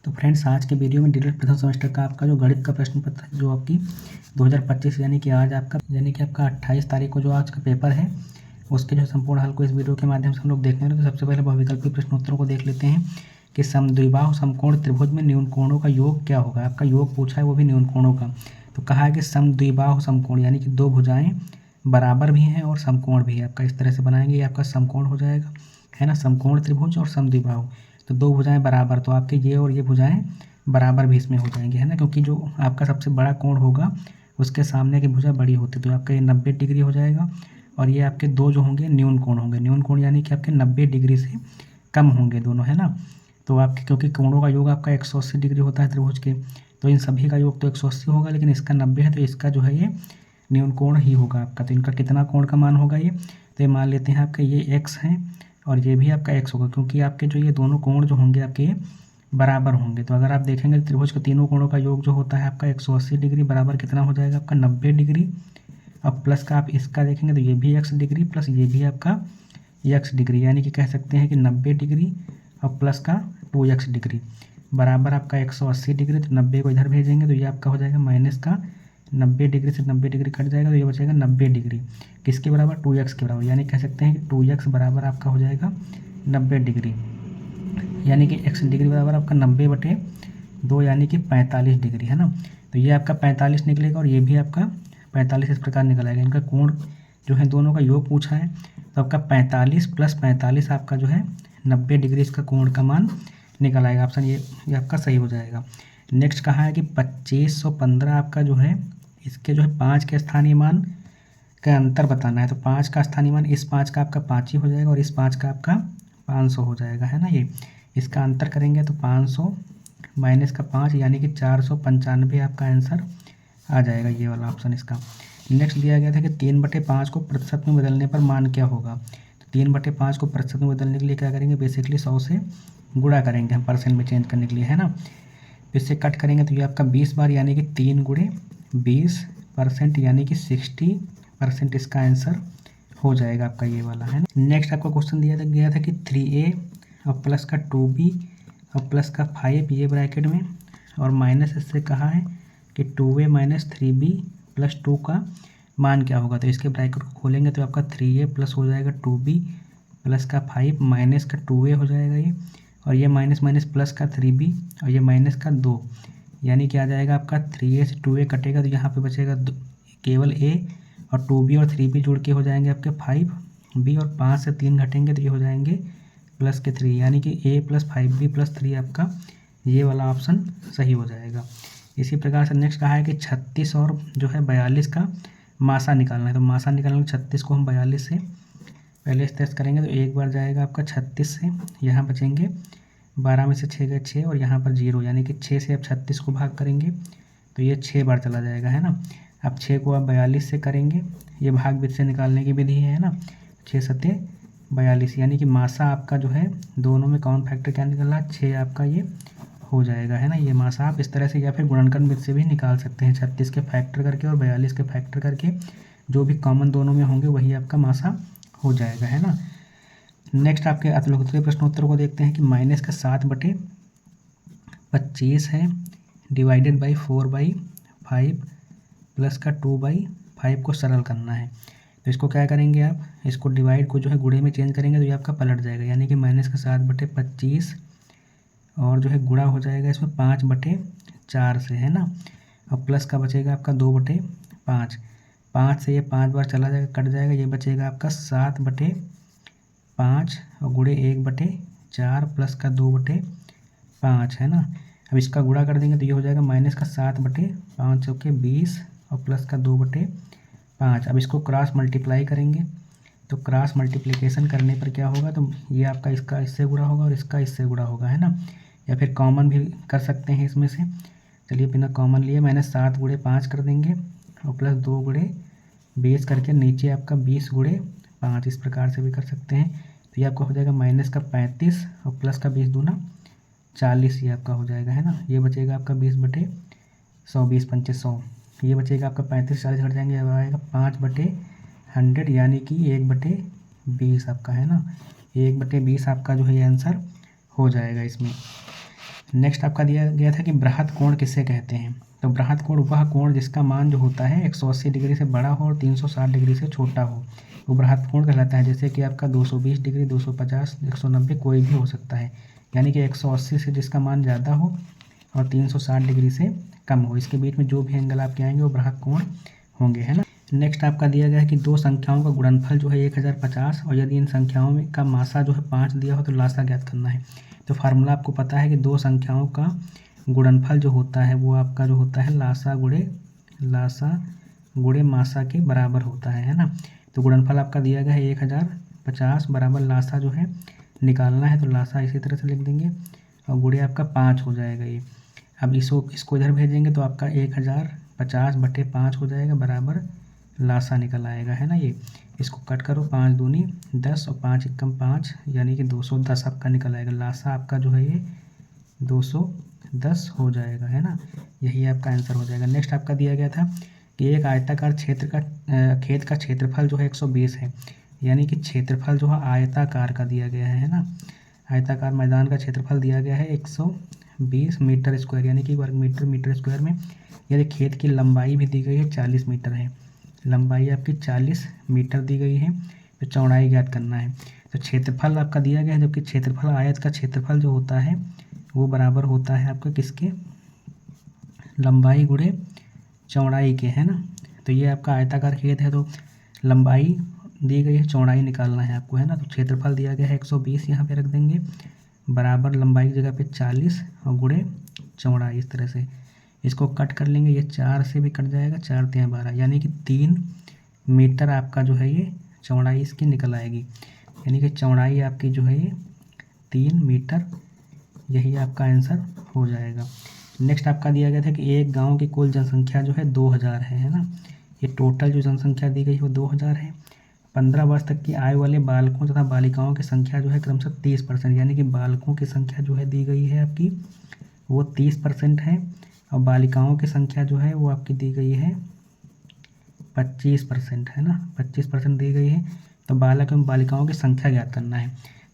तो फ्रेंड्स, आज के वीडियो में डीएलएड प्रथम सेमेस्टर का आपका जो गणित का प्रश्न पत्र है, जो आपकी 2025 यानी कि आपका 28 तारीख को जो आज का पेपर है, उसके जो संपूर्ण हल को इस वीडियो के माध्यम से हम लोग देखने हैं। तो सबसे पहले बहुविकल्पी प्रश्नोत्तरों को देख लेते हैं कि समद्विबाहु समकोण त्रिभुज में न्यून कोणों का योग क्या होगा। आपका योग पूछा है, वो भी न्यून कोणों का। तो कहा है कि समद्विबाहु समकोण यानी कि दो भुजाएं बराबर भी हैं और समकोण भी है। आपका इस तरह से बनाएंगे, ये आपका समकोण हो जाएगा, है ना। समकोण त्रिभुज और समद्विबाहु, तो दो भुजाएं बराबर, तो आपके ये और ये भुजाएं बराबर भी इसमें हो जाएंगे, है ना। क्योंकि जो आपका सबसे बड़ा कोण होगा उसके सामने की भुजा बड़ी होती है, तो आपका ये 90 डिग्री हो जाएगा। और ये आपके दो जो होंगे न्यून कोण होंगे, न्यून कोण यानी कि आपके 90 डिग्री से कम होंगे दोनों, है ना। तो आपके क्योंकि कोणों का योग आपका 180 डिग्री होता है त्रिभुज के, तो इन सभी का योग तो 180 होगा, लेकिन इसका 90 है, तो इसका जो है ये न्यून कोण ही होगा आपका। तो इनका कितना कोण का मान होगा ये, तो ये मान लेते हैं आपका ये x है और ये भी आपका x होगा, क्योंकि आपके जो ये दोनों कोण जो होंगे आपके बराबर होंगे। तो अगर आप देखेंगे त्रिभुज के तीनों कोणों का योग जो होता है आपका 180 डिग्री बराबर कितना हो जाएगा आपका 90 डिग्री। अब प्लस का आप इसका देखेंगे तो ये भी x डिग्री प्लस ये भी आपका x डिग्री, यानी कि कह सकते हैं कि 90 डिग्री और प्लस का 2x डिग्री बराबर आपका 180 डिग्री। तो 90 को इधर भेजेंगे तो ये आपका हो जाएगा माइनस का 90 डिग्री से 90 डिग्री कट जाएगा, तो ये बचेगा 90 डिग्री किसके बराबर, 2x के बराबर। यानी कह सकते हैं कि 2x बराबर आपका हो जाएगा 90 डिग्री, यानी कि x डिग्री बराबर आपका 90/2 यानी कि 45 डिग्री, है ना। तो ये आपका 45 निकलेगा और ये भी आपका 45 इस प्रकार निकल आएगा। इनका कोण जो है दोनों का योग पूछा है, तो आपका 45 + 45 आपका जो है 90 डिग्री इसका कोण का मान निकल आएगा। ऑप्शन ये आपका सही हो जाएगा। नेक्स्ट कहा है कि 2515 आपका जो है इसके जो है 5 के स्थानीय मान का अंतर बताना है। तो 5 का स्थानीय मान, इस 5 का आपका 5 ही हो जाएगा और इस 5 का आपका 500 हो जाएगा, है ना। ये इसका अंतर करेंगे तो 500 माइनस का 5 यानी कि 495 आपका आंसर आ जाएगा, ये वाला ऑप्शन इसका। नेक्स्ट दिया गया था कि 3/5 को प्रतिशत में बदलने पर मान क्या होगा। तो 3/5 को प्रतिशत में बदलने के लिए क्या करेंगे, बेसिकली 100 से गुणा करेंगे हम परसेंट में चेंज करने के लिए, है ना। इससे कट करेंगे तो ये आपका 20 बार यानी कि 3 × 20% यानी कि 60% इसका आंसर हो जाएगा आपका, ये वाला, है ना। नेक्स्ट आपका क्वेश्चन दिया गया था कि 3a और प्लस का 2b और प्लस का 5 ये ब्रैकेट में, और माइनस इससे कहा है कि 2a - 3b + 2 का मान क्या होगा। तो इसके ब्रैकेट को खोलेंगे तो आपका 3a प्लस हो जाएगा 2b प्लस का 5 माइनस का 2a हो जाएगा ये, और ये माइनस माइनस प्लस का 3b और ये माइनस का 2, यानी कि आ जाएगा आपका 3a से 2a कटेगा तो यहाँ पे बचेगा केवल a, और 2b और 3b जुड़ के हो जाएंगे आपके 5b, और 5 से 3 घटेंगे तो ये हो जाएंगे प्लस के 3, यानी कि a + 5b + 3 आपका ये वाला ऑप्शन सही हो जाएगा। इसी प्रकार से नेक्स्ट कहा है कि 36 और जो है 42 का मासा निकालना है। तो मासा निकालने 36 को हम 42 से पहले टेस्ट करेंगे तो एक बार जाएगा आपका 36 से, यहाँ बचेंगे 12 में से 6 गए 6 और यहाँ पर 0, यानी कि 6 से अब 36 को भाग करेंगे तो ये 6 बार चला जाएगा, है ना। अब 6 को आप 42 से करेंगे, ये भाग विधि से निकालने की विधि है ना। 6 × 42 यानी कि मासा आपका जो है दोनों में कॉमन फैक्टर क्या निकल रहा है, 6 आपका ये हो जाएगा, है ना। ये मासा आप इस तरह से या फिर गुणनखंड विधि से भी निकाल सकते हैं, 36 के फैक्टर करके और 42 के फैक्टर करके, जो भी कॉमन दोनों में होंगे वही आपका मासा हो जाएगा, है ना। नेक्स्ट आपके अतुलनीय प्रश्नोत्तर को देखते हैं कि माइनस का 7/25 है डिवाइडेड बाई 4/5 प्लस का 2/5 को सरल करना है। तो इसको क्या करेंगे आप, इसको डिवाइड को जो है गुणे में चेंज करेंगे तो ये आपका पलट जाएगा, यानी कि माइनस का 7/25 और जो है गुणा हो जाएगा इसमें 5/4 से, है ना। अब प्लस का बचेगा आपका 2/5, 5 से ये 5 बार चला जाएगा कट जाएगा, ये बचेगा आपका 7/5 और गुणे 1/4 प्लस का 2/5, है ना। अब इसका गुणा कर देंगे तो ये हो जाएगा माइनस का 7/5 चौके 20 और प्लस का 2/5। अब इसको क्रॉस मल्टीप्लाई करेंगे तो क्रॉस मल्टीप्लिकेशन करने पर क्या होगा, तो ये आपका इसका इससे गुणा होगा और इसका इससे गुणा होगा, है ना। या फिर कॉमन भी कर सकते हैं इसमें से, चलिए बिना कॉमन लिए मैंने 7 × 5 कर देंगे और प्लस 2 × 20 करके नीचे आपका 20 × 5 इस प्रकार से भी कर सकते हैं। तो ये आपका हो जाएगा माइनस का 35 और प्लस का 20 दूना 40, ये आपका हो जाएगा, है ना। ये बचेगा आपका 20/100, 20 × 5 = 100, ये बचेगा आपका 35, 40 घट जाएंगे, अब आएगा 5/100 यानी कि 1/20 आपका, है ना। 1/20 आपका जो है ये आंसर हो जाएगा इसमें। नेक्स्ट आपका दिया गया था कि बृहद कोण किसे कहते हैं। तो बृहद कोण वह कोण जिसका मान जो होता है 180 डिग्री से बड़ा हो और 360 डिग्री से छोटा हो, वो बृहद कोण कहलाता है। जैसे कि आपका 220 डिग्री, 250, 190 कोई भी हो सकता है। यानी कि 180 से जिसका मान ज़्यादा हो और 360 डिग्री से कम हो, इसके बीच में जो भी एंगल आपके आएंगे वो बृहद कोण होंगे, है ना। नेक्स्ट आपका दिया गया है कि दो संख्याओं का गुणनफल जो है 1050 और यदि इन संख्याओं में का मासा जो है 5 दिया हो तो लासा ज्ञात करना है। तो फार्मूला आपको पता है कि दो संख्याओं का गुणनफल जो होता है वो आपका जो होता है लासा गुणे मासा के बराबर होता है ना। तो गुणनफल आपका दिया गया है 1050 बराबर लासा जो है निकालना है, तो लासा इसी तरह से लिख देंगे और गुणे आपका 5 हो जाएगा ये। अब इसको इधर भेजेंगे तो आपका 1050/5 हो जाएगा बराबर लासा निकल आएगा, है ना। ये इसको कट करो, 5 दूनी 10 और 5 एकम 5 यानी कि 210 आपका निकल आएगा। लासा आपका जो है ये 210 हो जाएगा, है ना। यही आपका आंसर हो जाएगा। नेक्स्ट आपका दिया गया था कि एक आयताकार खेत का क्षेत्रफल जो है 120 है। यानी कि क्षेत्रफल जो है आयताकार का दिया गया है ना। आयताकार मैदान का क्षेत्रफल दिया गया है 120 मीटर स्क्वायर यानी कि वर्ग मीटर स्क्वायर में। यदि खेत की लंबाई भी दी गई है 40 मीटर है, लंबाई आपकी 40 मीटर दी गई है, तो चौड़ाई ज्ञात करना है। तो क्षेत्रफल आपका दिया गया है, जबकि क्षेत्रफल आयत का क्षेत्रफल जो होता है वो बराबर होता है आपका किसके, लंबाई गुणे चौड़ाई के, है ना। तो ये आपका आयताकार खेत है तो लंबाई दी गई है, चौड़ाई निकालना है आपको, है ना। तो क्षेत्रफल दिया गया है 120 यहाँ पे रख देंगे बराबर लंबाई की जगह पे 40 और गुणे चौड़ाई, इस तरह से इसको कट कर लेंगे। ये 4 से भी कट जाएगा, 4 तिया 12 यानी कि 3 मीटर आपका जो है ये चौड़ाई इसकी निकल आएगी। यानी कि चौड़ाई आपकी जो है ये 3 मीटर, यही आपका आंसर हो जाएगा। नेक्स्ट आपका दिया गया था कि एक गांव की कुल जनसंख्या जो है 2000 है ना। ये टोटल जो जनसंख्या दी गई है वो 2000 है। 15 वर्ष तक की आयु वाले बालकों तथा बालिकाओं की संख्या जो है क्रमशः 30%, यानी कि बालकों की संख्या जो है दी गई है आपकी वो 30% है और बालिकाओं की संख्या जो है वो आपकी दी गई है 25%, है ना। 25% दी गई है। तो बालक एवं बालिकाओं की संख्या ज्ञात करना है।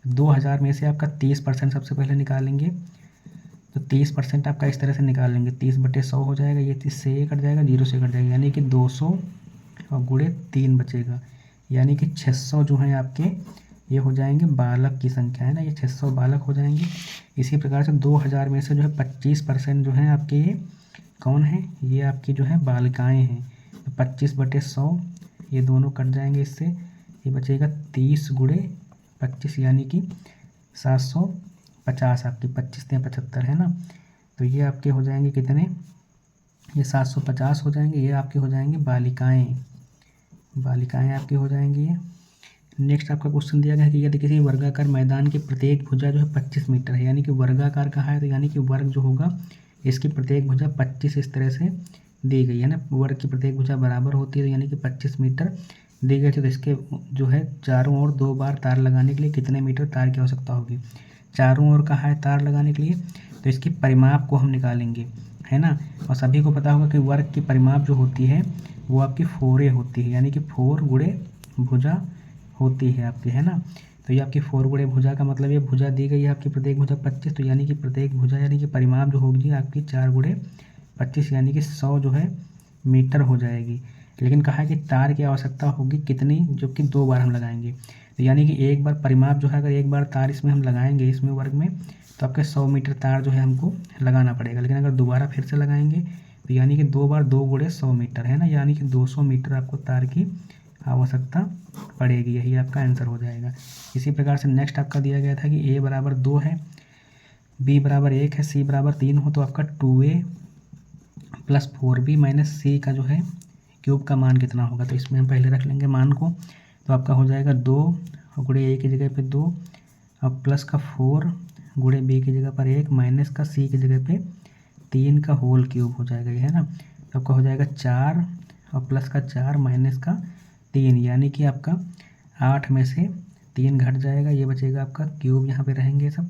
2000 में से आपका 30% सबसे पहले निकालेंगे, तो 30% आपका इस तरह से निकालेंगे, 30/100 हो जाएगा। ये 30 से ये कट जाएगा, 0 से कट जाएगा, यानी कि 200 और गुणे 3 बचेगा, यानी कि 600 जो है आपके ये हो जाएंगे बालक की संख्या, है ना। ये 600 बालक हो जाएंगे। इसी प्रकार से 2000 में से जो है 25% जो है आपके ये कौन है, ये आपकी जो है बालिकाएं हैं। तो 25/100 ये दोनों कट जाएंगे, इससे ये बचेगा 30 गुणे 25 यानी कि 750 आपकी, 25 से 75, है ना। तो ये आपके हो जाएंगे कितने, ये 750 हो जाएंगे। ये आपके हो जाएंगे बालिकाएं आपकी हो जाएंगी ये। नेक्स्ट आपका क्वेश्चन दिया गया है कि यदि किसी वर्गाकार मैदान की प्रत्येक भुजा जो है 25 मीटर है, यानी कि वर्गाकार कहा है तो यानी कि वर्ग जो होगा इसकी प्रत्येक भुजा 25 इस तरह से दी गई है ना। वर्ग की प्रत्येक भुजा बराबर होती है तो यानी कि 25 मीटर दी गई। तो इसके जो है चारों ओर 2 बार तार लगाने के लिए कितने मीटर तार की आवश्यकता होगी। चारों ओर कहा है तार लगाने के लिए, तो इसकी परिमाप को हम निकालेंगे, है ना। और सभी को पता होगा कि वर्ग की परिमाप जो होती है वो आपकी 4a होती है, यानी कि 4 गुणे भुजा होती है आपकी, है ना। तो ये आपकी 4 गुणे भुजा का मतलब ये भुजा दी गई है आपकी प्रत्येक भुजा 25, तो यानी कि प्रत्येक भुजा यानी कि परिमाप जो होगी आपकी 4 गुणे 25 यानी कि 100 जो है मीटर हो जाएगी। लेकिन कहा है कि तार की आवश्यकता होगी कितनी, जो कि 2 बार हम लगाएंगे। तो यानी कि एक बार परिमाप जो है अगर एक बार तार इसमें हम लगाएंगे इसमें वर्ग में, तो आपके 100 मीटर तार जो है हमको लगाना पड़ेगा। लेकिन अगर दोबारा फिर से लगाएंगे तो यानी कि 2 बार 2 गुणे 100 मीटर, है ना, यानी कि 200 मीटर आपको तार की आवश्यकता पड़ेगी। यही आपका आंसर हो जाएगा। इसी प्रकार से नेक्स्ट आपका दिया गया था कि a बराबर 2 है, b बराबर 1 है, c बराबर 3 हो तो आपका 2a plus 4b minus c का जो है क्यूब का मान कितना होगा। तो इसमें हम पहले रख लेंगे मान को, तो आपका हो जाएगा 2 गुणे a की जगह पे 2 और प्लस का 4 गुणे b की जगह पर 1 माइनस का c की जगह पे 3 का होल क्यूब हो जाएगा, ये है ना। तो आपका हो जाएगा 4 और प्लस का 4 माइनस का 3 यानी कि आपका 8 में से 3 घट जाएगा, ये बचेगा आपका क्यूब, यहाँ पे रहेंगे सब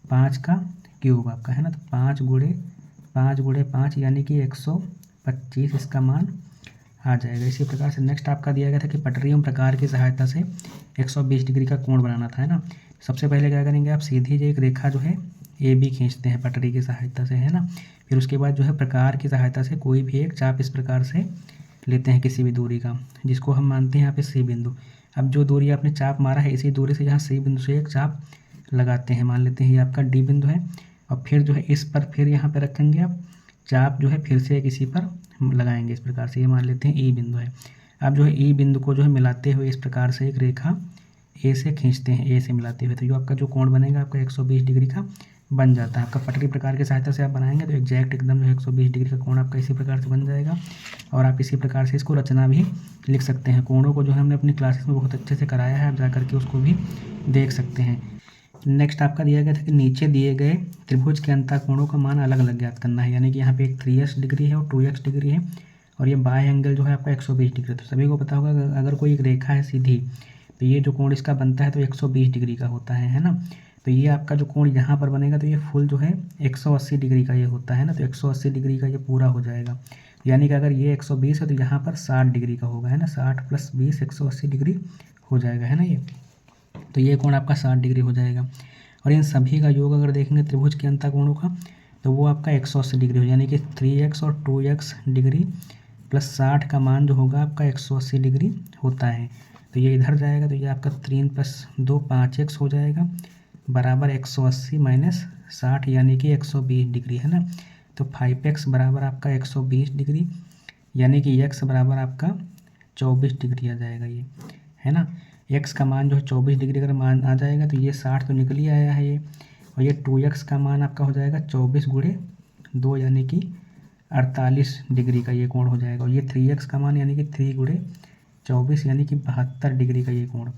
5 का क्यूब आपका, है ना। तो 5 गुणे 5 यानी कि 125 इसका मान आ जाएगा। इसी प्रकार से नेक्स्ट आपका दिया गया था कि पटरी एवं प्रकार की सहायता से 120 डिग्री का कोण बनाना था, है ना। सबसे पहले क्या करेंगे आप, सीधी जो एक रेखा जो है ए बी खींचते हैं पटरी की सहायता से, है ना। फिर उसके बाद जो है प्रकार की सहायता से कोई भी एक चाप इस प्रकार से लेते हैं किसी भी दूरी का, जिसको हम मानते हैं यहाँ पे सी बिंदु। अब जो दूरी आपने चाप मारा है इसी दूरी से यहाँ सी बिंदु से एक चाप लगाते हैं, मान लेते हैं ये आपका डी बिंदु है। और फिर जो है इस पर फिर यहाँ पे रखेंगे आप चाप जो है फिर से एक इसी पर लगाएंगे इस प्रकार से, ये मान लेते हैं ई बिंदु है। अब जो है ई बिंदु को जो है मिलाते हुए इस प्रकार से एक रेखा ए से खींचते हैं, ए से मिलाते हुए, तो जो आपका जो कोण बनेगा आपका 120 डिग्री का बन जाता है। आपका पटरी प्रकार की सहायता से आप बनाएंगे तो एग्जैक्ट एकदम जो है 120 डिग्री का कोण आपका इसी प्रकार से बन जाएगा। और आप इसी प्रकार से इसको रचना भी लिख सकते हैं। कोणों को जो है हमने अपनी क्लासेस में बहुत अच्छे से कराया है, आप जा करके उसको भी देख सकते हैं। नेक्स्ट आपका दिया गया था कि नीचे दिए गए त्रिभुज के अंतःकोणों का मान अलग अलग ज्ञात करना है, यानी कि यहाँ पे एक 3x डिग्री है और 2x डिग्री है और ये बाय एंगल जो है आपका 120 डिग्री। तो सभी को पता होगा अगर कोई एक रेखा है सीधी तो ये जो कोण इसका बनता है तो 120 डिग्री का होता है ना। तो ये आपका जो कोण यहाँ पर बनेगा तो ये फुल जो है 180 डिग्री का ये होता है ना, तो 180 डिग्री का ये पूरा हो जाएगा। यानी कि अगर ये 120 है तो यहाँ पर 60 डिग्री का होगा, है ना, 60 + 20 180 डिग्री हो जाएगा, है ना ये। तो ये कोण आपका 60 डिग्री हो जाएगा। और इन सभी का योग अगर देखेंगे त्रिभुज के अंतःकोणों का तो वो आपका 180 डिग्री हो, यानी कि 3x और 2x डिग्री प्लस 60 का मान जो होगा आपका 180 डिग्री होता है। तो ये इधर जाएगा तो ये आपका 3 + 2 5x हो जाएगा बराबर 180 - 60 यानी कि 120 डिग्री, है ना। तो 5x बराबर आपका 120 डिग्री यानी कि x बराबर आपका 24 डिग्री आ जाएगा ये, है ना। x का मान जो है 24 डिग्री अगर मान आ जाएगा तो ये 60 तो निकल ही आया है ये। और ये 2x का मान आपका हो जाएगा 24 × 2 यानी कि 48 डिग्री का ये कोण हो जाएगा। और ये 3x का मान यानी कि 3 × 24 यानी कि 72 डिग्री का ये कोण,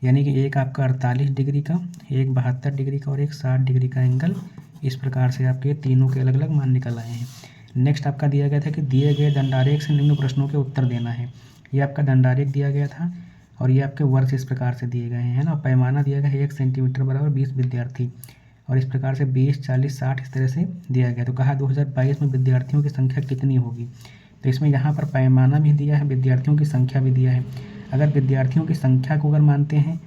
यानी कि एक आपका 48 डिग्री का, एक 72 डिग्री का और एक 60 डिग्री का एंगल। इस प्रकार से आपके तीनों के अलग अलग मान निकल आए हैं। नेक्स्ट आपका दिया गया था कि दिए गए दंडारेख से निम्न प्रश्नों के उत्तर देना है। ये आपका दंडारेख दिया गया था और ये आपके वर्ष इस प्रकार से दिए गए हैं ना। पैमाना दिया गया है 1 सेंटीमीटर बराबर 20 विद्यार्थी और इस प्रकार से 20 40 60 इस तरह से दिया गया। तो कहा 2022 में विद्यार्थियों की संख्या कितनी होगी। तो इसमें यहाँ पर पैमाना भी दिया है, विद्यार्थियों की संख्या भी दिया है। अगर विद्यार्थियों की संख्या को अगर मानते हैं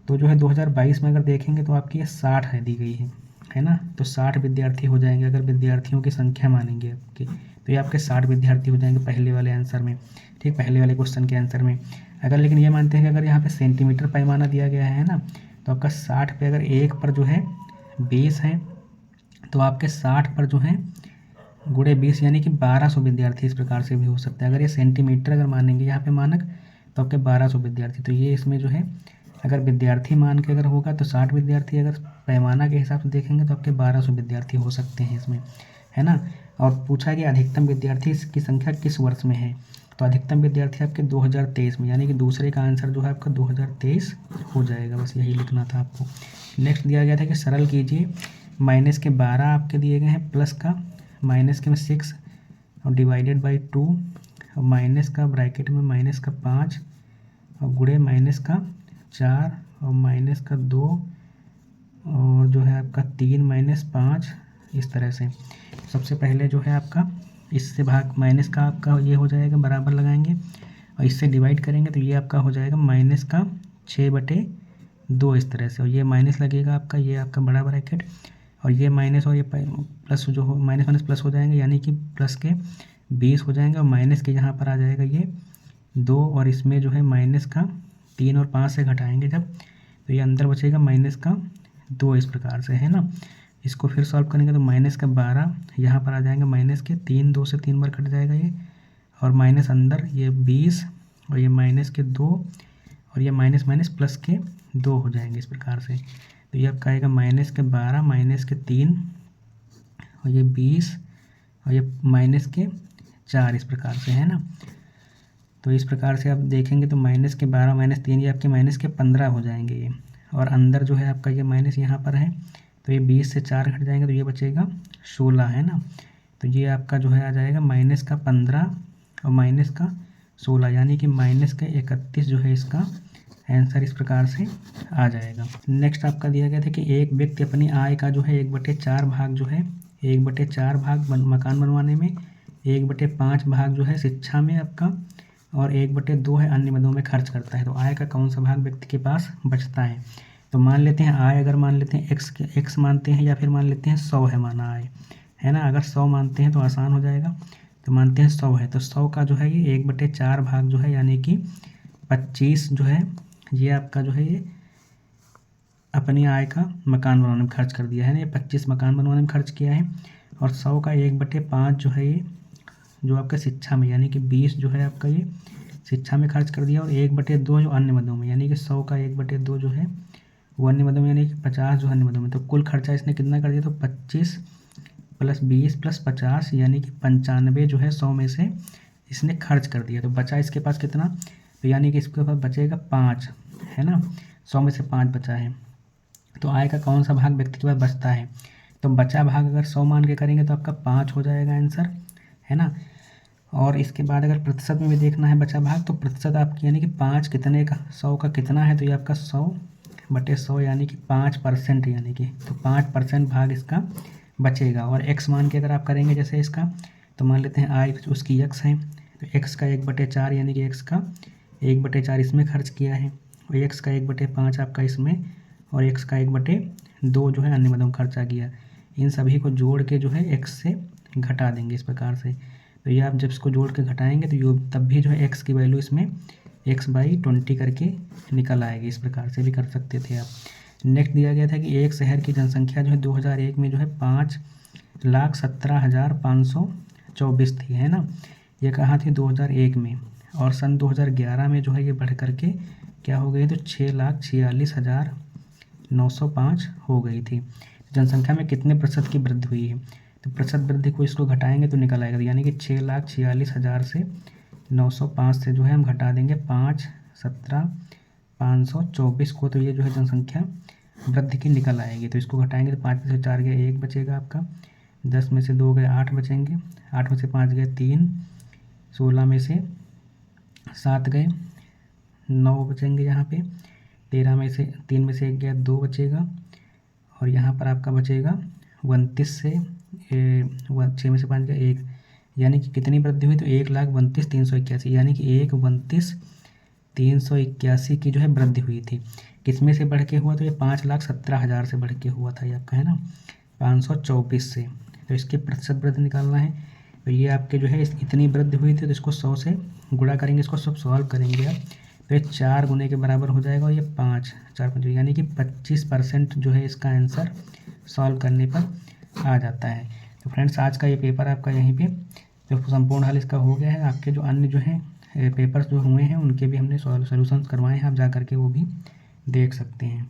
तो जो है 2022 में अगर देखेंगे तो आपकी ये 60 है दी गई है ना। तो 60 विद्यार्थी हो जाएंगे अगर विद्यार्थियों की संख्या मानेंगे आपके, तो ये आपके 60 विद्यार्थी हो जाएंगे पहले वाले आंसर में, ठीक, पहले वाले क्वेश्चन के आंसर में। अगर लेकिन ये मानते हैं कि अगर यहाँ पे सेंटीमीटर पैमाना दिया गया है ना, तो आपका 60 पे अगर 1 पर जो है 20 है तो आपके 60 पर जो है गुणे 20 यानी कि 1200 विद्यार्थी इस प्रकार से भी हो सकता है। अगर ये सेंटीमीटर अगर मानेंगे यहाँ पे मानक तो आपके 1200 विद्यार्थी। तो ये इसमें जो है अगर विद्यार्थी मान के अगर होगा तो 60 विद्यार्थी, अगर पैमाना के हिसाब से देखेंगे तो आपके 1200 विद्यार्थी हो सकते हैं इसमें, है ना। और पूछा कि अधिकतम विद्यार्थी की संख्या किस वर्ष में है। तो अधिकतम विद्यार्थी आपके 2023 में, यानी कि दूसरे का आंसर जो है आपका 2023 हो जाएगा। बस यही लिखना था आपको। नेक्स्ट दिया गया था कि सरल कीजिए, -12 आपके दिए गए हैं, प्लस का -6 और डिवाइडेड बाई 2 और माइनस का ब्रैकेट में -5 और गुणे -4 और -2 और जो है आपका 3 - 5 इस तरह से। सबसे पहले जो है आपका इससे भाग माइनस का आपका ये हो जाएगा, बराबर लगाएंगे और इससे डिवाइड करेंगे तो ये आपका हो जाएगा -6/2 इस तरह से। और ये माइनस लगेगा आपका, ये आपका बड़ा ब्रैकेट और ये माइनस और ये प्लस जो हो माइनस प्लस हो जाएंगे, यानी कि प्लस के 20 हो जाएंगे और माइनस के यहाँ पर आ जाएगा ये 2 और इसमें जो है माइनस का 3 और 5 से घटाएंगे जब तो ये अंदर बचेगा -2 इस प्रकार से, है ना। इसको फिर सॉल्व करेंगे तो -12 यहाँ पर आ जाएंगे, माइनस के 3 2 से 3 बार कट जाएगा ये और माइनस अंदर ये 20 और ये -2 और ये माइनस प्लस के 2 हो जाएंगे इस प्रकार से। तो ये आपका आएगा -12 -3 और ये 20 और ये -4 इस प्रकार से, है ना। तो इस प्रकार से आप देखेंगे तो -12 -3 ये आपके -15 हो जाएंगे ये। और अंदर जो है आपका ये माइनस यहाँ पर है तो ये 20 से 4 घट जाएंगे तो ये बचेगा 16, है ना। तो ये आपका जो है आ जाएगा -15 और -16 यानी कि -31 जो है इसका आंसर इस प्रकार से आ जाएगा। नेक्स्ट आपका दिया गया था कि एक व्यक्ति अपनी आय का जो है 1/4 भाग जो है 1/4 भाग मकान बनवाने में, 1/5 भाग जो है शिक्षा में आपका और 1/2 है अन्य मदों में खर्च करता है। तो आय का कौन सा भाग व्यक्ति के पास बचता है। तो मान लेते हैं आय, अगर मान लेते हैं एक्स मानते हैं, या फिर मान लेते हैं 100 है माना आय, है ना। अगर 100 मानते हैं तो आसान हो जाएगा, तो मानते हैं 100 है, तो 100 का जो है ये 1/4 भाग जो है यानी कि 25 जो है ये आपका जो है ये अपनी आय का मकान बनवाने में खर्च कर दिया है ना। ये 25 मकान बनवाने में खर्च किया है, और 100 का 1/5 जो है ये जो आपका शिक्षा में यानी कि 20 जो है आपका ये शिक्षा में खर्च कर दिया, और 1/2 जो अन्य मदों में यानी कि 100 का 1/2 जो है वो अन्य मदों में यानी कि 50 जो अन्य मदों में। तो कुल खर्चा इसने कितना कर दिया, तो 25 + 20 + 50 यानी कि 95 जो है 100 में से इसने खर्च कर दिया। तो बचा इसके पास कितना, तो यानी कि इसके पास बचेगा 5, है ना। 100 में से 5 बचा है, तो आय का कौन सा भाग व्यक्ति के पास बचता है, तो बचा भाग अगर 100 मान के करेंगे तो आपका 5 हो जाएगा आंसर, है ना। और इसके बाद अगर प्रतिशत में भी देखना है बचा भाग, तो प्रतिशत आपकी यानी कि 5 कितने का, 100 का कितना है, तो ये आपका 100/100 यानी कि 5% यानी कि, तो 5% भाग इसका बचेगा। और एक्स मान के अगर आप करेंगे जैसे इसका, तो मान लेते हैं आय उसकी एक्स है, तो एक्स का 1/4 यानी कि एक्स का 1/4 इसमें खर्च किया है, और एक्स का 1/5 आपका इसमें, और एक्स का 1/2 जो है अन्य मदों में खर्चा किया। इन सभी को जोड़ के जो है एक्स से घटा देंगे इस प्रकार से। तो ये आप जब इसको जोड़ के घटाएंगे तो ये तब भी जो है एक्स की वैल्यू इसमें x/20 करके निकल आएगी। इस प्रकार से भी कर सकते थे आप। नेक्स्ट दिया गया था कि एक शहर की जनसंख्या जो है 2001 में जो है 5,17,524 थी, है ना। ये कहाँ थी, 2001 में, और सन 2011 में जो है ये बढ़ करके क्या हो गई, तो 6,46,905 हो गई थी। जनसंख्या में कितने प्रतिशत की वृद्धि हुई है, तो प्रतिशत वृद्धि को इसको घटाएंगे तो निकल आएगा, यानी कि 6,46,000 से 905 से जो है हम घटा देंगे 5,17,524 को, तो ये जो है जनसंख्या वृद्धि की निकल आएगी। तो इसको घटाएंगे तो 5 में से 4 गए 1 बचेगा आपका, 10 में से 2 गए 8 बचेंगे, 8 में से 5 गए 3, 16 में से 7 गए 9 बचेंगे यहाँ पे, 13 में से 3 में से 1 गया 2 बचेगा, और यहाँ पर आपका बचेगा 29 से 6 में से 5 गया 1, यानी कि कितनी वृद्धि हुई, तो 1,29,381 यानी कि 1,29,381 की जो है वृद्धि हुई थी। किसमें से बढ़ के हुआ, तो ये 5,17,000 से बढ़ के हुआ था ये आपका, है ना, 524 से। तो इसकी प्रतिशत वृद्धि निकालना है, तो ये आपके जो है इतनी वृद्धि हुई थी, तो इसको 100 से गुणा करेंगे, इसको सब सॉल्व करेंगे आप, तो ये 4 गुने के बराबर हो जाएगा, और ये 5 4 5 यानी कि 25% जो है इसका आंसर सॉल्व करने पर आ जाता है। तो फ्रेंड्स आज का ये पेपर आपका यहीं पे जो संपूर्ण हल इसका हो गया है। आपके जो अन्य जो हैं पेपर्स जो हुए हैं उनके भी हमने सॉल्यूशंस करवाए हैं, आप जा करके वो भी देख सकते हैं।